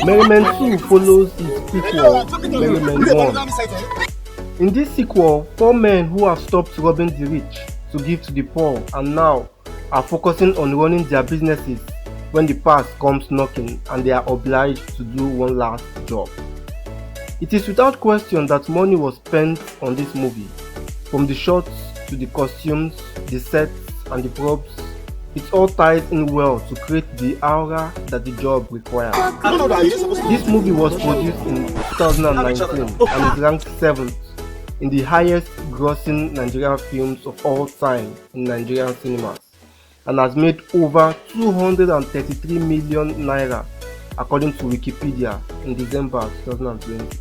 Merryman 2 follows its prequel, Merryman 1. In this sequel, four men who have stopped robbing the rich to give to the poor and now are focusing on running their businesses when the past comes knocking and they are obliged to do one last job. It is without question that money was spent on this movie, from the shots to the costumes, the sets and the props. It all ties in well to create the aura that the job requires. This movie was produced in 2019 and is ranked 7th in the highest grossing Nigerian films of all time in Nigerian cinemas and has made over 233 million naira according to Wikipedia in December 2020.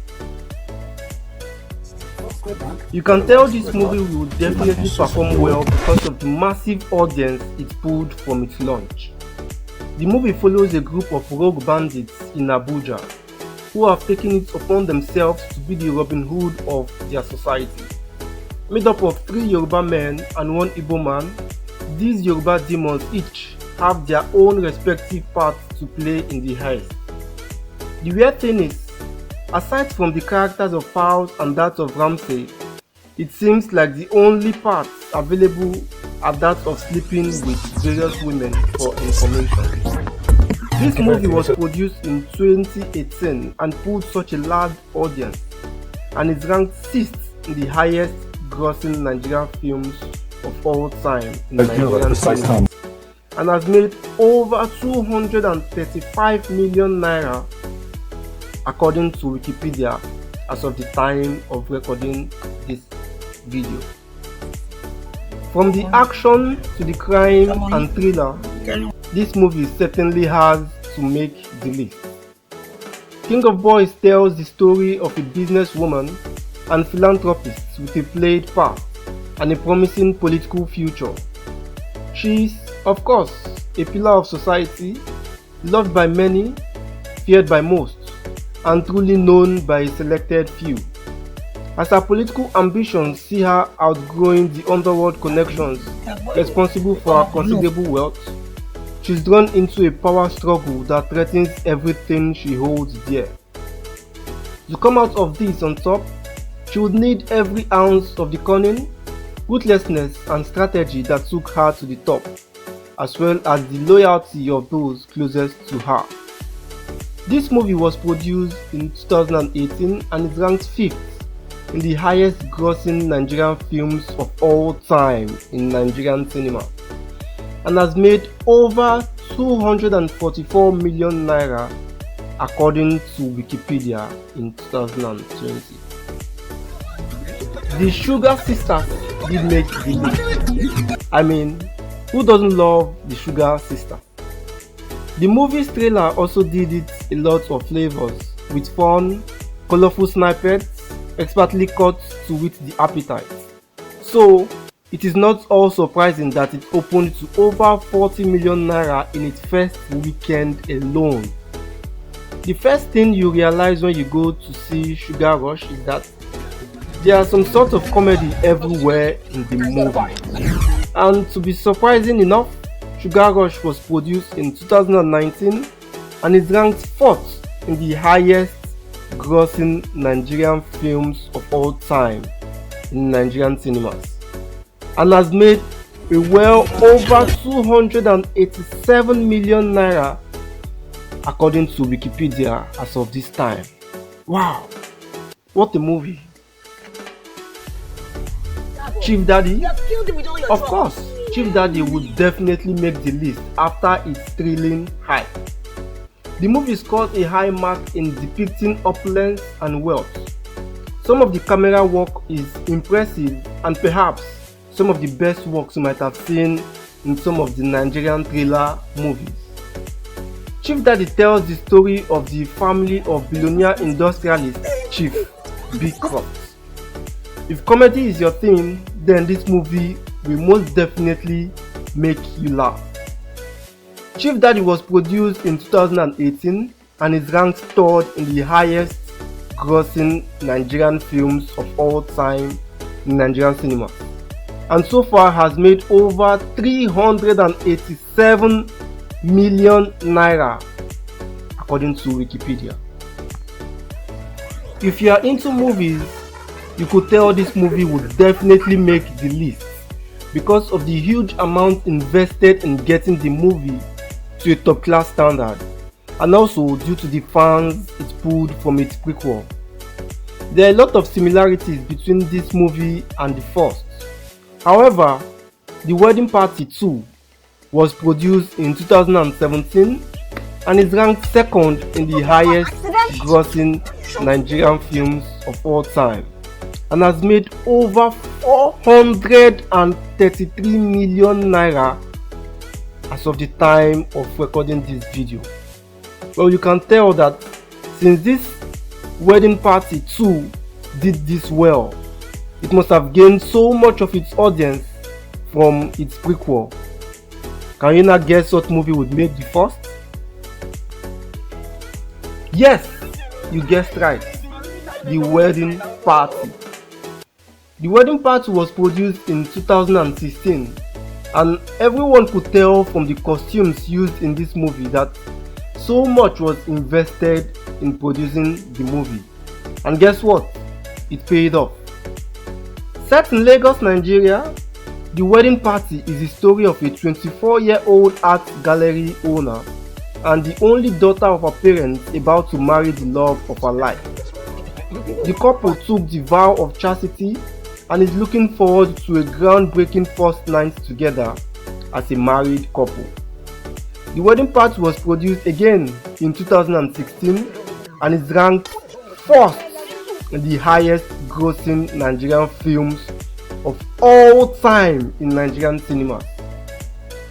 You can tell this movie will definitely perform well because of the massive audience it pulled from its launch. The movie follows a group of rogue bandits in Abuja who have taken it upon themselves to be the Robin Hood of their society. Made up of 3 Yoruba men and 1 Igbo man, these Yoruba demons each have their own respective parts to play in the heist. The weird thing is, aside from the characters of Fowls and that of Ramsey, it seems like the only parts available are that of sleeping with various women for information. This movie was produced in 2018 and pulled such a large audience and is ranked 6th in the highest grossing Nigerian films of all time in Nigerian cinema and has made over 235 million naira according to Wikipedia as of the time of recording this video. From the action to the crime and thriller, this movie certainly has to make the list. King of Boys tells the story of a businesswoman and philanthropist with a played part and a promising political future. She is, of course, a pillar of society, loved by many, feared by most, and truly known by a selected few. As her political ambitions see her outgrowing the underworld connections responsible for her considerable wealth, she's drawn into a power struggle that threatens everything she holds dear. To come out of this on top, she would need every ounce of the cunning, ruthlessness and strategy that took her to the top, as well as the loyalty of those closest to her. This movie was produced in 2018 and is ranked 5th in the highest grossing Nigerian films of all time in Nigerian cinema and has made over 244 million naira according to Wikipedia in 2020. The Sugar Sisters did make the list. I mean, who doesn't love the Sugar Sisters? The movie's trailer also did it a lot of flavors with fun, colorful snippets, expertly cut to whet the appetite. So, it is not all surprising that it opened to over 40 million naira in its first weekend alone. The first thing you realize when you go to see Sugar Rush is that there are some sort of comedy everywhere in the movie. And to be surprising enough, Sugar Rush was produced in 2019 and is ranked 4th in the highest grossing Nigerian films of all time in Nigerian cinemas and has made a well over 287 million naira according to Wikipedia as of this time. Wow, what a movie! Chief Daddy? Of course, Chief Daddy would definitely make the list after its thrilling hype. The movie scored a high mark in depicting opulence and wealth. Some of the camera work is impressive and perhaps some of the best works you might have seen in some of the Nigerian thriller movies. Chief Daddy tells the story of the family of billionaire industrialist Chief B. Croft. If comedy is your thing, then this movie will most definitely make you laugh. Chief Daddy was produced in 2018 and is ranked 3rd in the highest grossing Nigerian films of all time in Nigerian cinema and so far has made over 387 million naira according to Wikipedia. If you are into movies, you could tell this movie would definitely make the list because of the huge amount invested in getting the movie to a top class standard, and also due to the fans it pulled from its prequel. There are a lot of similarities between this movie and the first. However, The Wedding Party 2 was produced in 2017 and is ranked second in the highest grossing Nigerian films of all time and has made over 433 million naira as of the time of recording this video. Well, you can tell that since this Wedding Party 2 did this well, it must have gained so much of its audience from its prequel. Can you not guess what movie would make the first? Yes, you guessed right. The Wedding Party. The Wedding Party was produced in 2016, and everyone could tell from the costumes used in this movie that so much was invested in producing the movie. And guess what? It paid off. Set in Lagos, Nigeria, The Wedding Party is the story of a 24-year-old art gallery owner and the only daughter of her parents about to marry the love of her life. The couple took the vow of chastity and is looking forward to a groundbreaking first night together as a married couple. The Wedding Party was produced again in 2016 and is ranked first in the highest grossing Nigerian films of all time in Nigerian cinemas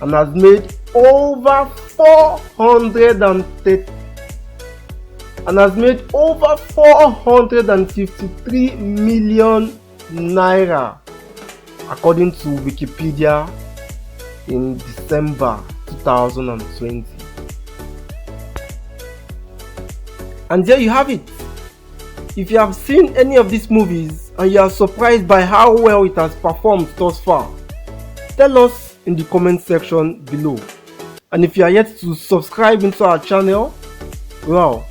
and has made over 453 million naira according to Wikipedia in December 2020. And there you have it. If you have seen any of these movies and you are surprised by how well it has performed thus far, tell us in the comment section below. And if you are yet to subscribe into our channel, well,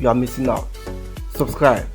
you are missing out. Subscribe.